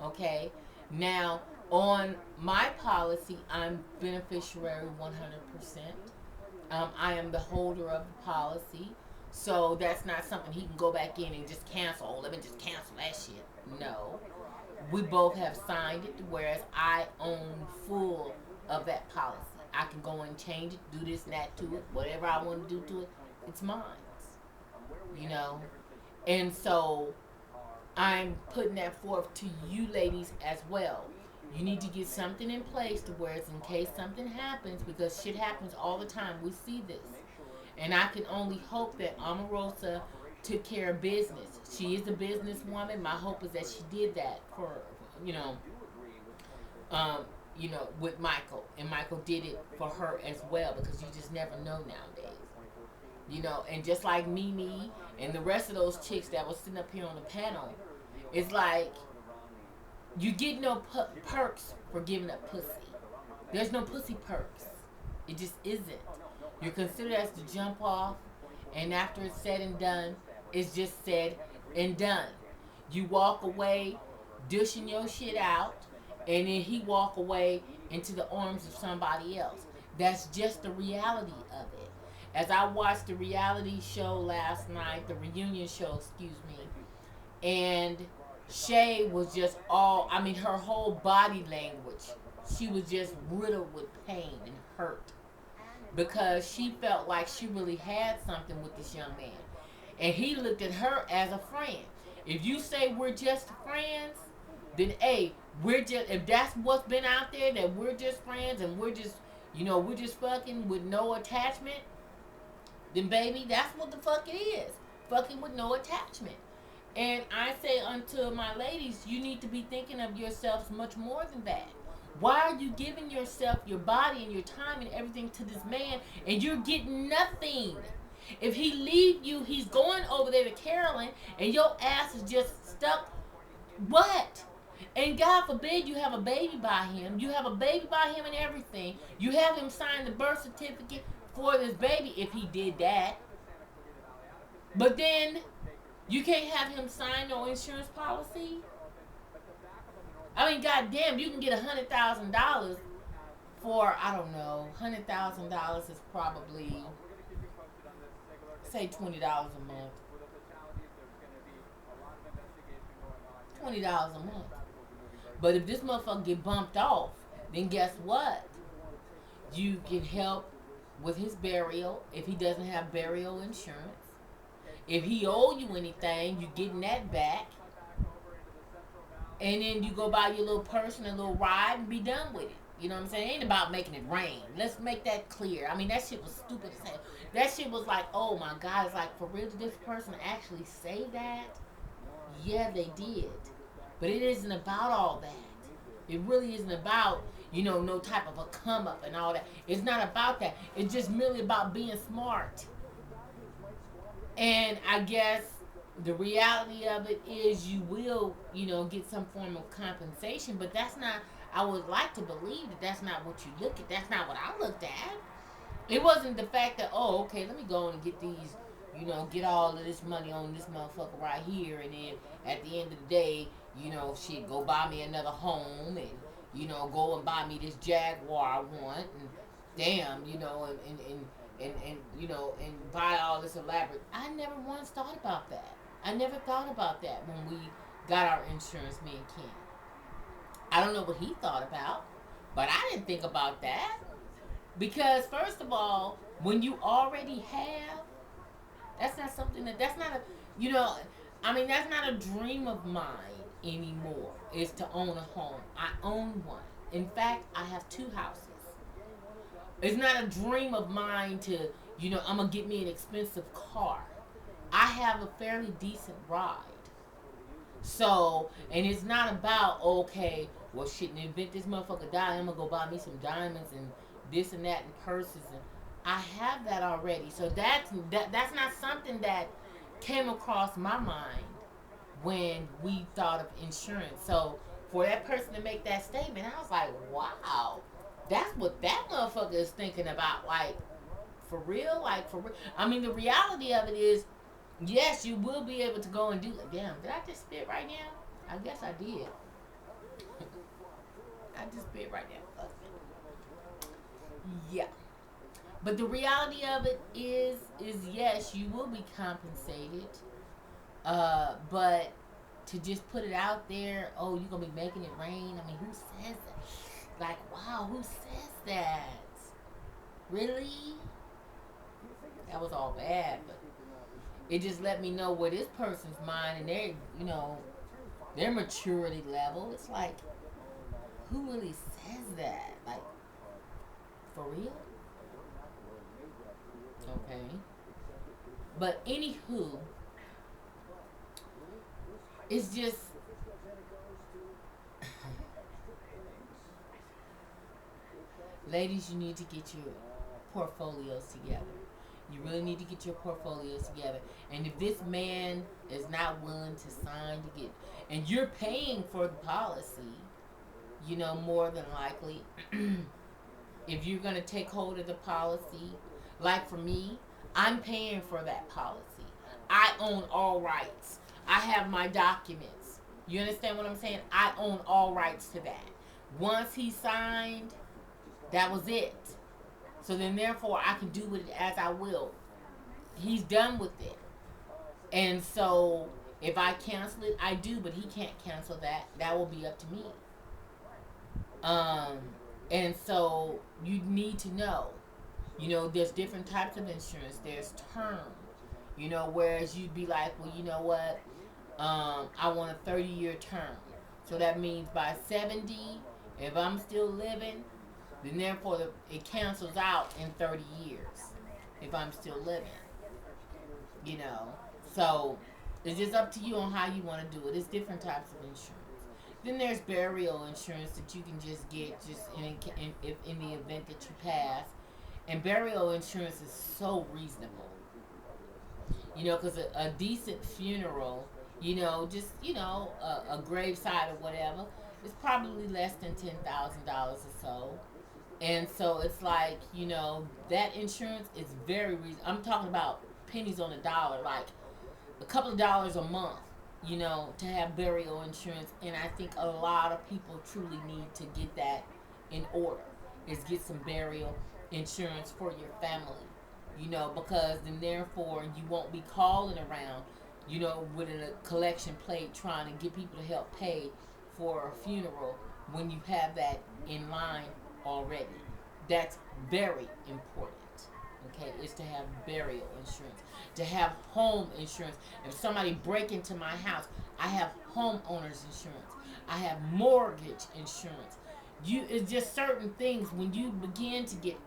Okay? Now, on my policy, I'm beneficiary 100%. I am the holder of the policy. So that's not something he can go back in and just cancel. Oh, let me just cancel that shit. No. We both have signed it, whereas I own full of that policy. I can go and change it, do this and that to it, whatever I want to do to it. It's mine. You know? And so I'm putting that forth to you ladies as well. You need to get something in place to where it's in case something happens, because shit happens all the time. We see this. And I can only hope that Omarosa took care of business. She is a businesswoman. My hope is that she did that for, you know, um, with Michael. And Michael did it for her as well, because you just never know nowadays. And just like Mimi and the rest of those chicks that was sitting up here on the panel, it's like you get no perks for giving up pussy. There's no pussy perks. It just isn't. You're considered as the jump off, and after it's said and done, it's just said and done. You walk away dishing your shit out, and then he walk away into the arms of somebody else. That's just the reality of it. As I watched the reality show last night, the reunion show, excuse me, and Shay was just her whole body language, she was just riddled with pain and hurt, because she felt like she really had something with this young man. And he looked at her as a friend. If you say we're just friends, then A, if that's what's been out there, that we're just friends and we're just fucking with no attachment, then baby, that's what the fuck it is. Fucking with no attachment. And I say unto my ladies, you need to be thinking of yourselves much more than that. Why are you giving yourself, your body, and your time and everything to this man, and you're getting nothing? If he leave you, he's going over there to Carolyn, and your ass is just stuck. What? And God forbid you have a baby by him. You have a baby by him and everything. You have him sign the birth certificate for this baby if he did that. But then you can't have him sign no insurance policy. I mean, goddamn, you can get $100,000 for, I don't know, $100,000 is probably, say, $20 a month. $20 a month. But if this motherfucker get bumped off, then guess what? You can help with his burial if he doesn't have burial insurance. If he owe you anything, you getting that back. And then you go buy your little person, a little ride, and be done with it. You know what I'm saying? It ain't about making it rain. Let's make that clear. I mean, that shit was stupid as hell. That shit was like, oh my God, it's like, for real, did this person actually say that? Yeah, they did. But it isn't about all that. It really isn't about, no type of a come up and all that. It's not about that. It's just merely about being smart. And I guess the reality of it is you will, get some form of compensation, but that's not, I would like to believe that that's not what you look at. That's not what I looked at. It wasn't the fact that, oh, okay, let me go and get these, get all of this money on this motherfucker right here, and then at the end of the day, shit, go buy me another home, and, go and buy me this Jaguar I want, and damn, and buy all this elaborate. I never once thought about that. I never thought about that when we got our insurance, me and Ken. I don't know what he thought about, but I didn't think about that. Because, first of all, when you already have, that's not something that's not a, that's not a dream of mine anymore, is to own a home. I own one. In fact, I have 2 houses. It's not a dream of mine to, I'm going to get me an expensive car. I have a fairly decent ride. So, and it's not about, okay, well, shit, and invent this motherfucker die, I'm going to go buy me some diamonds and this and that and purses. And I have that already. So that's not something that came across my mind when we thought of insurance. So for that person to make that statement, I was like, wow, that's what that motherfucker is thinking about. Like, for real? Like, for real? I mean, the reality of it is, yes, you will be able to go and do it. Damn, did I just spit right now? I guess I did. I just bit right there. Fuck it. Yeah. But the reality of it is yes, you will be compensated. But to just put it out there, oh, you're gonna be making it rain. I mean, who says that? Like, wow, who says that? Really? That was all bad, but it just let me know where this person's mind and their, their maturity level. It's like, who really says that? Like, for real? Okay. But anywho, it's just ladies, you need to get your portfolios together. You really need to get your portfolios together. And if this man is not willing to sign to get, and you're paying for the policy, more than likely, if you're going to take hold of the policy, like for me, I'm paying for that policy. I own all rights. I have my documents. You understand what I'm saying? I own all rights to that. Once he signed, that was it. So then therefore I can do with it as I will. He's done with it. And so if I cancel it, I do, but he can't cancel that. That will be up to me. And so you need to know, there's different types of insurance. There's term, whereas you'd be like, well, you know what? I want a 30-year term. So that means by 70, if I'm still living, then therefore it cancels out in 30 years if I'm still living. So it's just up to you on how you want to do it. It's different types of insurance. Then there's burial insurance that you can just get just in the event that you pass. And burial insurance is so reasonable. Because a decent funeral, a graveside or whatever, is probably less than $10,000 or so. And so it's like, that insurance is very reasonable. I'm talking about pennies on the dollar, like a couple of dollars a month, to have burial insurance. And I think a lot of people truly need to get that in order, is get some burial insurance for your family, because then therefore you won't be calling around, with a collection plate trying to get people to help pay for a funeral when you have that in line already. That's very important. Okay, is to have burial insurance, to have home insurance. If somebody break into my house, I have homeowners insurance. I have mortgage insurance. It's just certain things when you begin to get,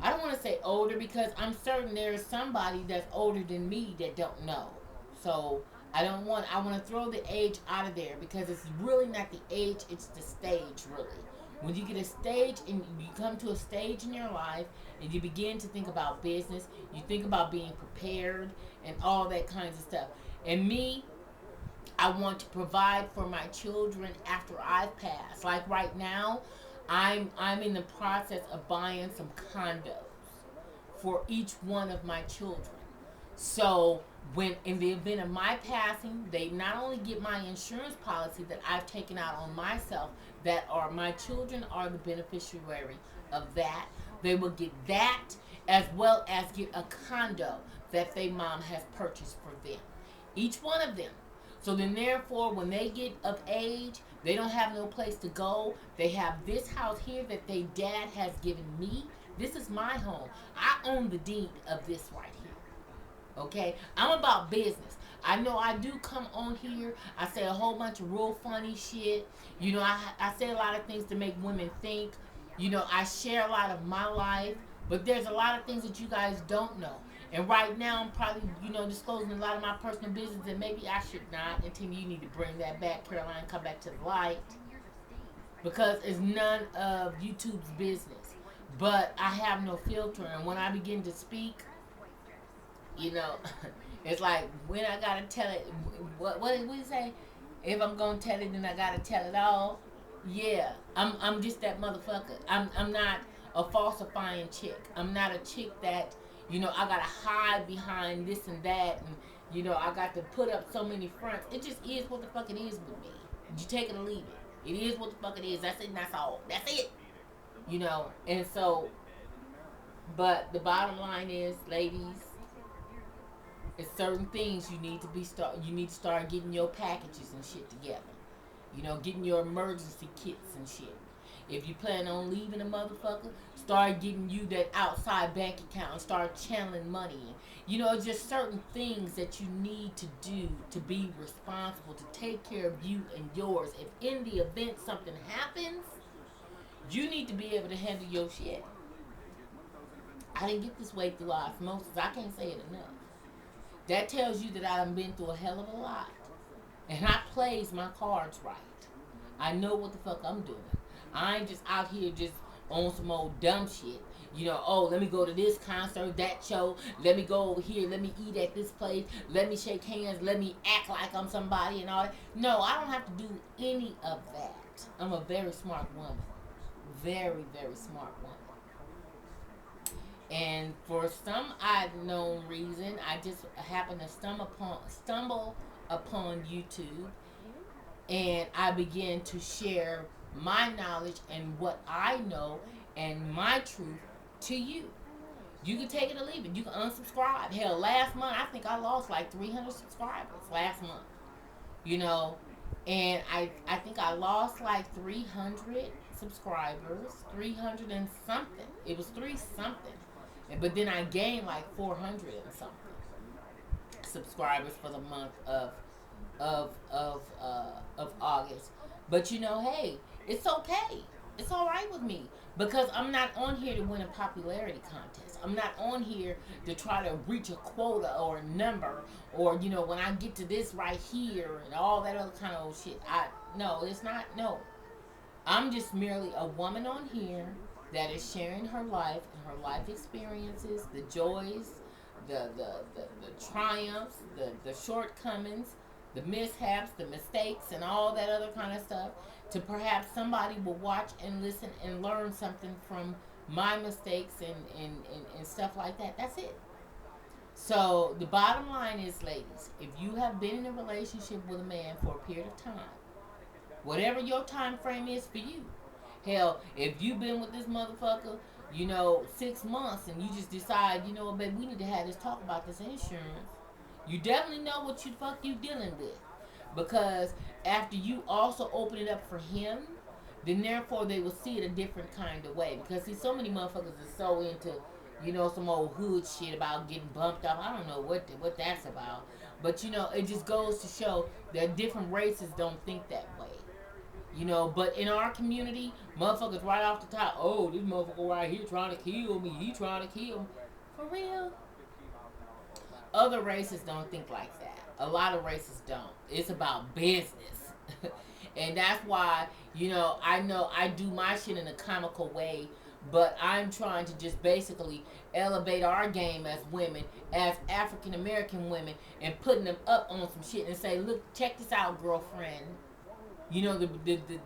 I don't want to say older, because I'm certain there's somebody that's older than me that don't know. So I want to throw the age out of there, because it's really not the age, it's the stage, really. When you get a stage and you come to a stage in your life and you begin to think about business, you think about being prepared and all that kinds of stuff. And me, I want to provide for my children after I've passed. Like right now, I'm in the process of buying some condos for each one of my children. So when in the event of my passing, they not only get my insurance policy that I've taken out on myself, that are my children are the beneficiary of that. They will get that, as well as get a condo that their mom has purchased for them. Each one of them. So then therefore, when they get of age, they don't have no place to go. They have this house here that their dad has given me. This is my home. I own the deed of this right here. Okay? I'm about business. I know I do come on here. I say a whole bunch of real funny shit. I say a lot of things to make women think. I share a lot of my life. But there's a lot of things that you guys don't know. And right now, I'm probably, disclosing a lot of my personal business that maybe I should not. And Tim, you need to bring that back, Caroline, come back to the light. Because it's none of YouTube's business. But I have no filter. And when I begin to speak, it's like, when I gotta tell it, what did we say? If I'm gonna tell it, then I gotta tell it all. Yeah, I'm just that motherfucker. I'm not a falsifying chick. I'm not a chick that, I gotta hide behind this and that, and I got to put up so many fronts. It just is what the fuck it is with me. You take it or leave it. It is what the fuck it is. That's it and that's all. That's it. You know, and so, but the bottom line is, ladies, it's certain things you need to start getting your packages and shit together. You know, getting your emergency kits and shit. If you plan on leaving a motherfucker, start getting you that outside bank account and start channeling money in. You know, just certain things that you need to do to be responsible, to take care of you and yours. If in the event something happens, you need to be able to handle your shit. I didn't get this way through osmosis. I can't say it enough. That tells you that I've been through a hell of a lot. And I plays my cards right. I know what the fuck I'm doing. I ain't just out here just on some old dumb shit. You know, oh, let me go to this concert, that show. Let me go over here. Let me eat at this place. Let me shake hands. Let me act like I'm somebody and all that. No, I don't have to do any of that. I'm a very smart woman. Very, very smart woman. And for some unknown reason, I just happened to stumble upon YouTube, and I began to share my knowledge and what I know and my truth to you. You can take it or leave it. You can unsubscribe. Hell, last month I think I lost like 300 subscribers last month. You know, and I think I lost like 300 subscribers, 300 and something. It was 3 something. But then I gained like 400 and something subscribers for the month of August. But you know, hey, it's okay. It's all right with me because I'm not on here to win a popularity contest. I'm not on here to try to reach a quota or a number, or you know, when I get to this right here and all that other kind of old shit. No, it's not. No, I'm just merely a woman on here that is sharing her life and her life experiences, the joys, the triumphs, the shortcomings, the mishaps, the mistakes, and all that other kind of stuff. To perhaps somebody will watch and listen and learn something from my mistakes and stuff like that. That's it. So the bottom line is, ladies, if you have been in a relationship with a man for a period of time, whatever your time frame is for you. Hell, if you've been with this motherfucker, you know, 6 months and you just decide, you know, baby, we need to have this talk about this insurance. You definitely know what you fuck you dealing with. Because after you also open it up for him, then therefore they will see it a different kind of way. Because see, so many motherfuckers are so into, you know, some old hood shit about getting bumped up. I don't know what that's about. But you know, it just goes to show that different races don't think that way. You know, but in our community, motherfuckers right off the top, oh, this motherfucker right here trying to kill me. He trying to kill me. For real? Other races don't think like that. A lot of races don't. It's about business. And that's why, you know I do my shit in a comical way, but I'm trying to just basically elevate our game as women, as African American women, and putting them up on some shit and say, look, check this out, girlfriend. You know, the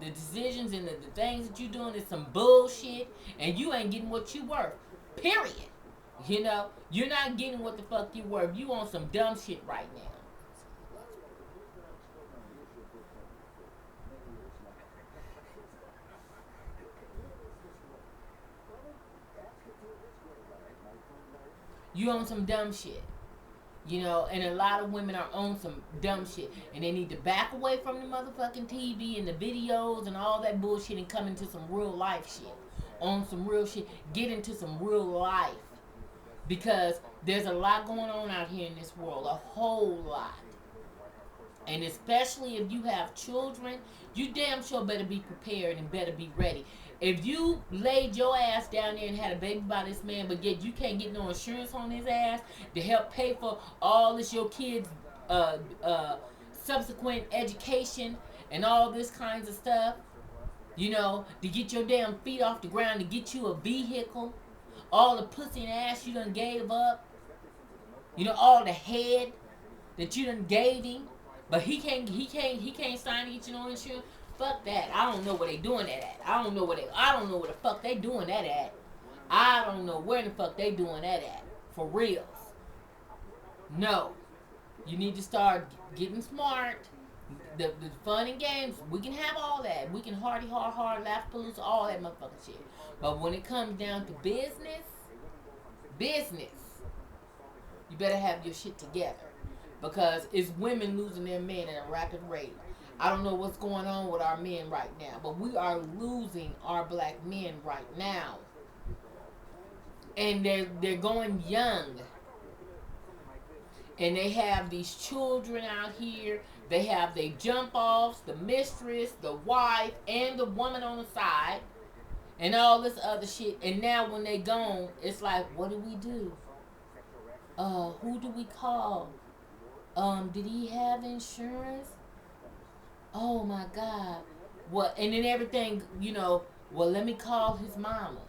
decisions and the things that you doing is some bullshit, and you ain't getting what you worth. Period. You know, you're not getting what the fuck you worth. You on some dumb shit right now. You on some dumb shit. You know, and a lot of women are on some dumb shit. And they need to back away from the motherfucking TV and the videos and all that bullshit and come into some real life shit. On some real shit. Get into some real life. Because there's a lot going on out here in this world. A whole lot. And especially if you have children, you damn sure better be prepared and better be ready. If you laid your ass down there and had a baby by this man, but yet you can't get no insurance on his ass to help pay for all this your kids' subsequent education and all this kinds of stuff, you know, to get your damn feet off the ground, to get you a vehicle, all the pussy and ass you done gave up, you know, all the head that you done gave him, but he can't sign to get you no insurance. Fuck that. I don't know where they doing that at. I don't know where the fuck they doing that at. I don't know where the fuck they doing that at. For reals. No. You need to start getting smart The fun and games, we can have all that. We can hard, laugh, palooza, all that motherfucking shit. But when it comes down to business, you better have your shit together. Because it's women losing their men at a rapid rate. I don't know what's going on with our men right now, but we are losing our black men right now. And they're going young. And they have these children out here. They have their jump offs, the mistress, the wife, and the woman on the side, and all this other shit. And now when they gone, it's like, what do we do? Who do we call? Did he have insurance? Oh my God. What? And then everything, well, let me call his mama.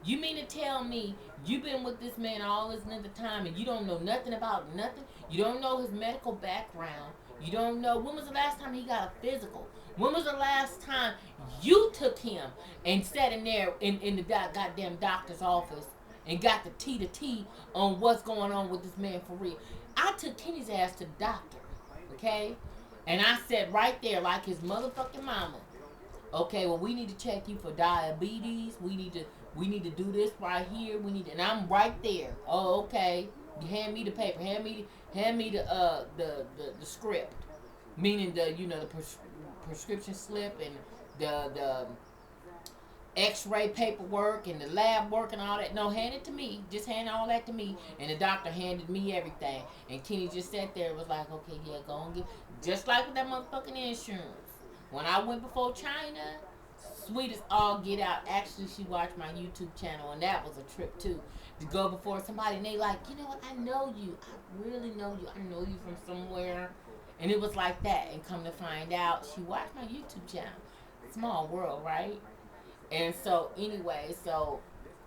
You mean to tell me you've been with this man all this length of time and you don't know nothing about nothing? You don't know his medical background. You don't know when was the last time he got a physical? When was the last time you took him and sat in there in the goddamn doctor's office and got the T to T on what's going on with this man for real? I took Kenny's ass to the doctor, okay? And I said right there like his motherfucking mama, okay, well, we need to check you for diabetes. We need to do this right here. And I'm right there. Oh, okay. You hand me the paper. Hand me the script, meaning the prescription slip and the X-ray paperwork and the lab work and all that. No, hand it to me. Just hand all that to me. And the doctor handed me everything. And Kenny just sat there and was like, okay, yeah, go and get. Just like with that motherfucking insurance. When I went before China, sweet as all get out. Actually, she watched my YouTube channel, and that was a trip too. To go before somebody, and they like, you know what? I know you. I really know you. I know you from somewhere. And it was like that. And come to find out, she watched my YouTube channel. Small world, right? And so, anyway,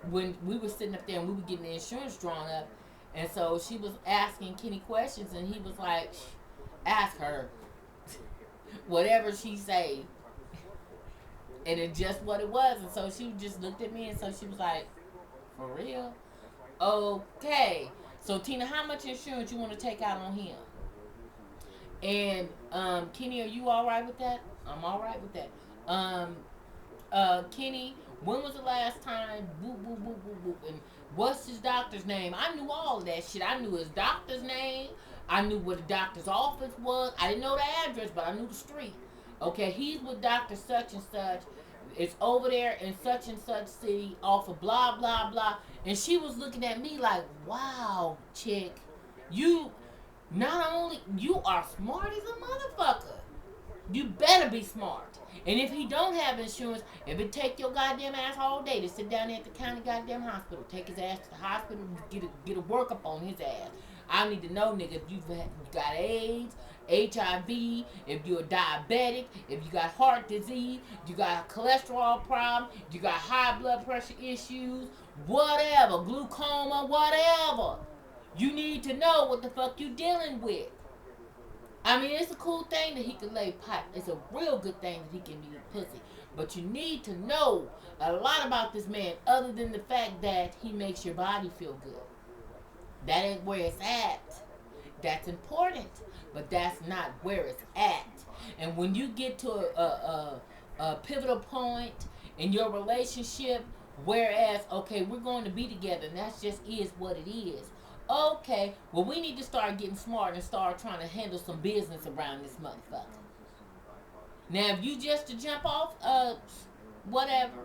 when we were sitting up there and we were getting the insurance drawn up, and so she was asking Kenny questions, and he was like, ask her. Whatever she say. And it's just what it was. And so she just looked at me, and so she was like, for real? Okay. So, Tina, how much insurance you want to take out on him? And, Kenny, are you all right with that? I'm all right with that. Kenny, when was the last time? Boop, boop, boop, boop, boop. And what's his doctor's name? I knew all of that shit. I knew his doctor's name. I knew what the doctor's office was. I didn't know the address, but I knew the street. Okay, he's with Dr. Such and Such. It's over there in such and such city off of blah, blah, blah. And she was looking at me like, wow, chick, you not only, you are smart as a motherfucker. You better be smart. And if he don't have insurance, if it take your goddamn ass all day to sit down there at the county goddamn hospital, take his ass to the hospital, get a workup on his ass. I need to know, nigga, if you got AIDS, HIV, if you're diabetic, if you got heart disease, you got a cholesterol problem, you got high blood pressure issues, whatever, glaucoma, whatever. You need to know what the fuck you dealing with. I mean, it's a cool thing that he can lay pipe. It's a real good thing that he can be pussy. But you need to know a lot about this man other than the fact that he makes your body feel good. That ain't where it's at. That's important, but that's not where it's at. And when you get to a pivotal point in your relationship, whereas, okay, we're going to be together, and that just is what it is. Okay, well, we need to start getting smart and start trying to handle some business around this motherfucker. Now, if you just to jump off, whatever,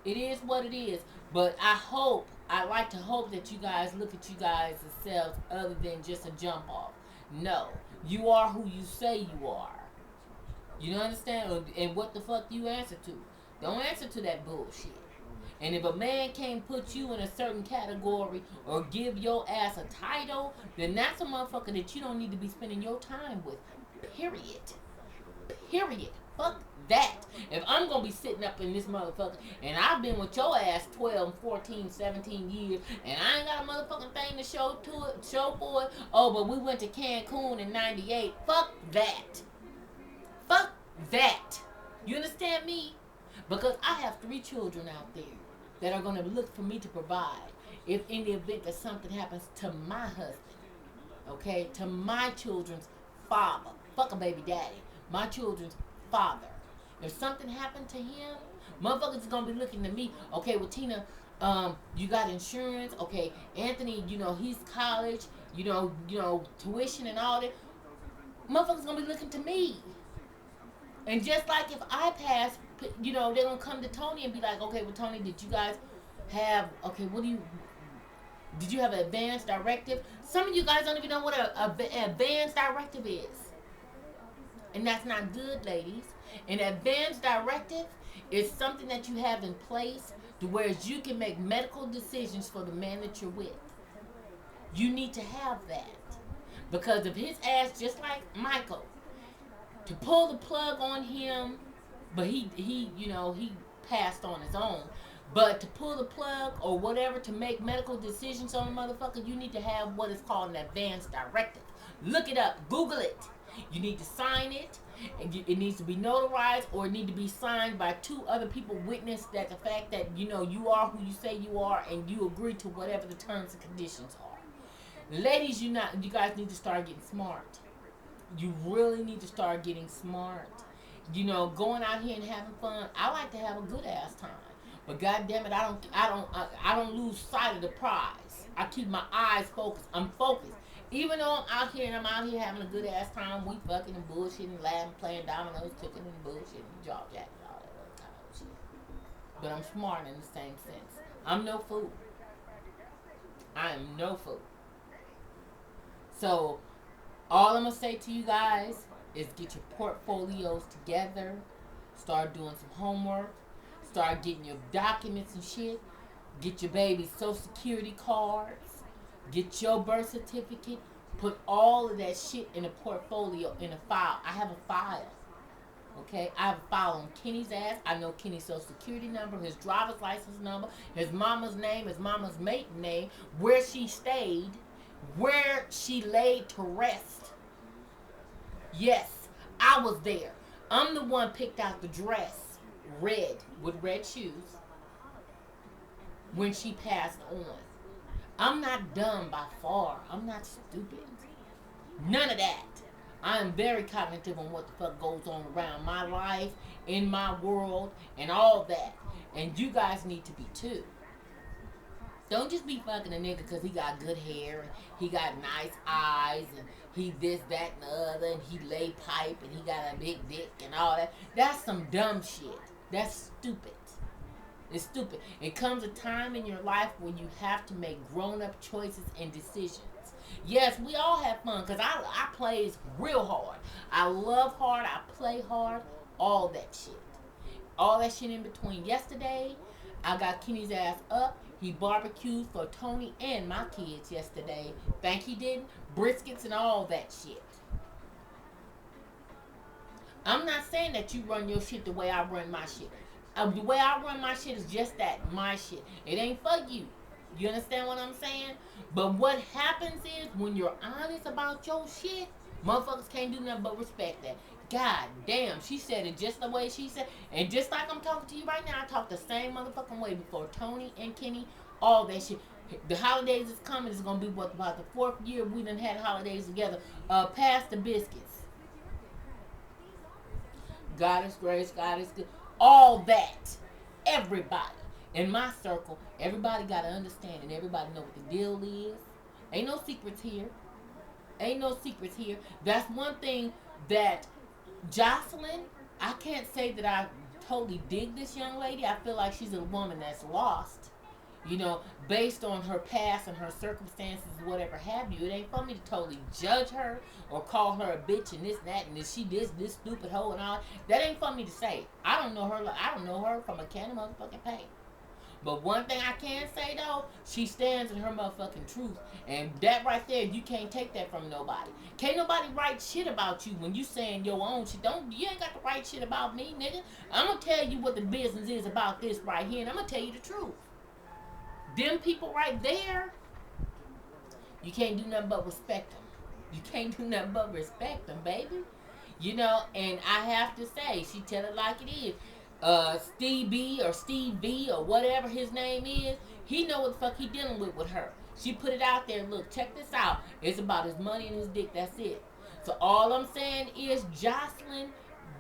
it is what it is. But I like to hope that you guys look at you guys yourselves other than just a jump off. No, you are who you say you are. You understand? And what the fuck do you answer to? Don't answer to that bullshit. And if a man can't put you in a certain category or give your ass a title, then that's a motherfucker that you don't need to be spending your time with. Period. Period. Fuck that. If I'm going to be sitting up in this motherfucker and I've been with your ass 12, 14, 17 years and I ain't got a motherfucking thing to show for it. Oh, but we went to Cancun in 98. Fuck that. Fuck that. You understand me? Because I have 3 children out there that are going to look for me to provide if in the event that something happens to my husband, okay, to my children's father. Fuck a baby daddy. my children's father. If something happened to him, motherfuckers is gonna be looking at me. Okay, well, Tina, you got insurance. Okay, Anthony, he's college. Tuition and all that. Motherfuckers gonna be looking to me. And just like if I pass, they're gonna come to Tony and be like, okay, well, Tony, did you guys have? Okay, did you have an advance directive? Some of you guys don't even know what an advance directive is. And that's not good, ladies. An advance directive is something that you have in place to where you can make medical decisions for the man that you're with. You need to have that. Because of his ass, just like Michael, to pull the plug on him, but he passed on his own. But to pull the plug or whatever to make medical decisions on a motherfucker, you need to have what is called an advance directive. Look it up. Google it. You need to sign it. It needs to be notarized, or it need to be signed by 2 other people. Witness that the fact that you are who you say you are, and you agree to whatever the terms and conditions are. Ladies, you guys need to start getting smart. You really need to start getting smart. Going out here and having fun. I like to have a good ass time. But goddamn it, I don't lose sight of the prize. I keep my eyes focused. I'm focused. Even though I'm out here and I'm out here having a good ass time, we fucking and bullshitting, laughing, playing dominoes, cooking and bullshitting, jaw jacking, all that other kind of shit. But I'm smart in the same sense. I'm no fool. I am no fool. So, all I'm gonna say to you guys is get your portfolios together, start doing some homework, start getting your documents and shit, get your baby's social security cards, get your birth certificate, put all of that shit in a portfolio, in a file. I have a file. Okay? I have a file on Kenny's ass. I know Kenny's social security number, his driver's license number, his mama's name, his mama's maiden name, where she stayed, where she laid to rest. Yes, I was there. I'm the one picked out the dress, red, with red shoes, when she passed on. I'm not dumb by far. I'm not stupid. None of that. I am very cognitive on what the fuck goes on around my life, in my world, and all that. And you guys need to be too. Don't just be fucking a nigga because he got good hair and he got nice eyes and he this, that, and the other, and he lay pipe and he got a big dick and all that. That's some dumb shit. That's stupid. It's stupid. It comes a time in your life when you have to make grown-up choices and decisions. Yes, we all have fun because I plays real hard. I love hard. I play hard. All that shit. All that shit in between. Yesterday, I got Kenny's ass up. He barbecued for Tony and my kids yesterday. Think he didn't? Briskets and all that shit. I'm not saying that you run your shit the way I run my shit. The way I run my shit is just that, my shit. It ain't for you. You understand what I'm saying? But what happens is when you're honest about your shit, motherfuckers can't do nothing but respect that. God damn, she said it just the way she said. And just like I'm talking to you right now, I talk the same motherfucking way before Tony and Kenny, all that shit. The holidays is coming. It's going to be about the 4th year we done had holidays together. Pass the biscuits. God is grace, God is good. All that. Everybody. In my circle, everybody got to understand and everybody know what the deal is. Ain't no secrets here. Ain't no secrets here. That's one thing that Jocelyn, I can't say that I totally dig this young lady. I feel like she's a woman that's lost, based on her past and her circumstances, whatever have you. It ain't for me to totally judge her or call her a bitch and this, that, and this, she this stupid hoe and all. That ain't for me to say. I don't know her from a can of motherfucking paint. But one thing I can say though, she stands in her motherfucking truth. And that right there, you can't take that from nobody. Can't nobody write shit about you when you saying your own shit. You ain't got to write shit about me, nigga. I'm going to tell you what the business is about this right here, and I'm going to tell you the truth. Them people right there, you can't do nothing but respect them. You can't do nothing but respect them, baby. And I have to say, she tell it like it is. Steve B or Steve V or whatever his name is, he know what the fuck he dealing with her. She put it out there. Look, check this out. It's about his money and his dick. That's it. So all I'm saying is, Jocelyn,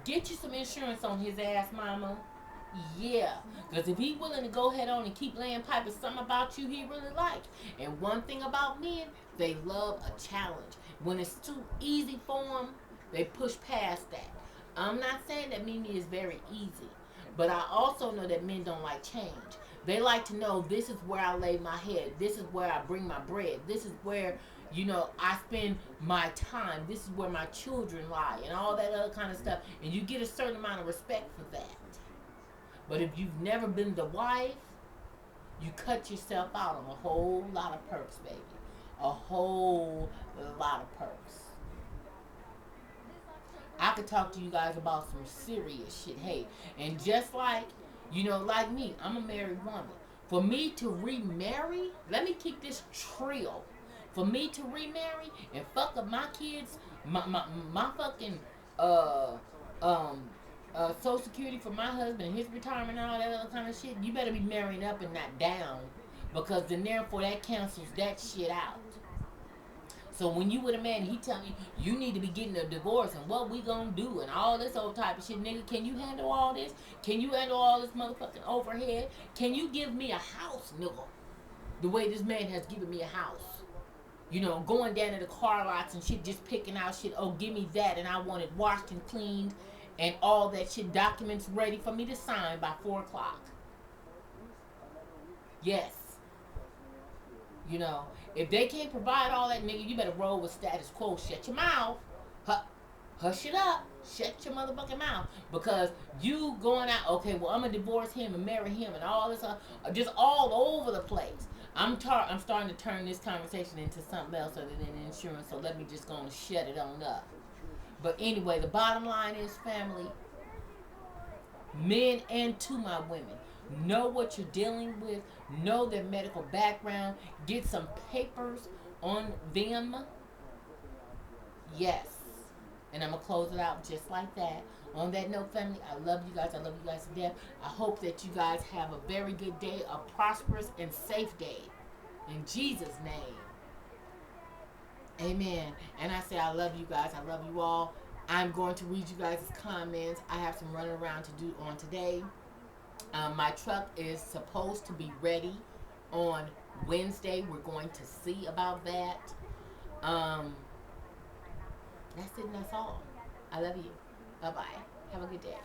Get you some insurance on his ass, mama. Yeah, because if he willing to go ahead on and keep laying pipe, it's something about you he really likes. And one thing about men, they love a challenge. When it's too easy for them, they push past that. I'm not saying that Mimi is very easy, but I also know that men don't like change. They like to know this is where I lay my head. This is where I bring my bread. This is where, I spend my time. This is where my children lie and all that other kind of stuff. And you get a certain amount of respect for that. But if you've never been the wife, you cut yourself out on a whole lot of perks, baby. A whole lot of perks. I could talk to you guys about some serious shit. Hey, and just like, like me, I'm a married woman. For me to remarry, let me keep this trill. For me to remarry and fuck up my kids, my fucking uh um Social Security for my husband and his retirement and all that other kind of shit, you better be marrying up and not down, because then therefore that cancels that shit out. So when you with a man, he tell me you need to be getting a divorce and what we gonna do and all this old type of shit, nigga. Can you handle all this? Can you handle all this motherfucking overhead? Can you give me a house, nigga? The way this man has given me a house. Going down to the car lots and shit, just picking out shit. Oh, give me that, and I want it washed and cleaned, and all that shit. Documents ready for me to sign by 4 o'clock. Yes. If they can't provide all that, nigga, you better roll with status quo. Shut your mouth. Hush it up. Shut your motherfucking mouth. Because you going out, okay, well, I'm going to divorce him and marry him and all this, just all over the place. I'm starting to turn this conversation into something else other than insurance, so let me just go and shut it on up. But anyway, the bottom line is, family, men and to my women, know what you're dealing with, know their medical background, get some papers on them. Yes. And I'm going to close it out just like that. On that note, family, I love you guys. I love you guys to death. I hope that you guys have a very good day, a prosperous and safe day. In Jesus' name. Amen. And I say I love you guys. I love you all. I'm going to read you guys' comments. I have some running around to do on today. My truck is supposed to be ready on Wednesday. We're going to see about that. That's it and that's all. I love you. Bye-bye. Have a good day.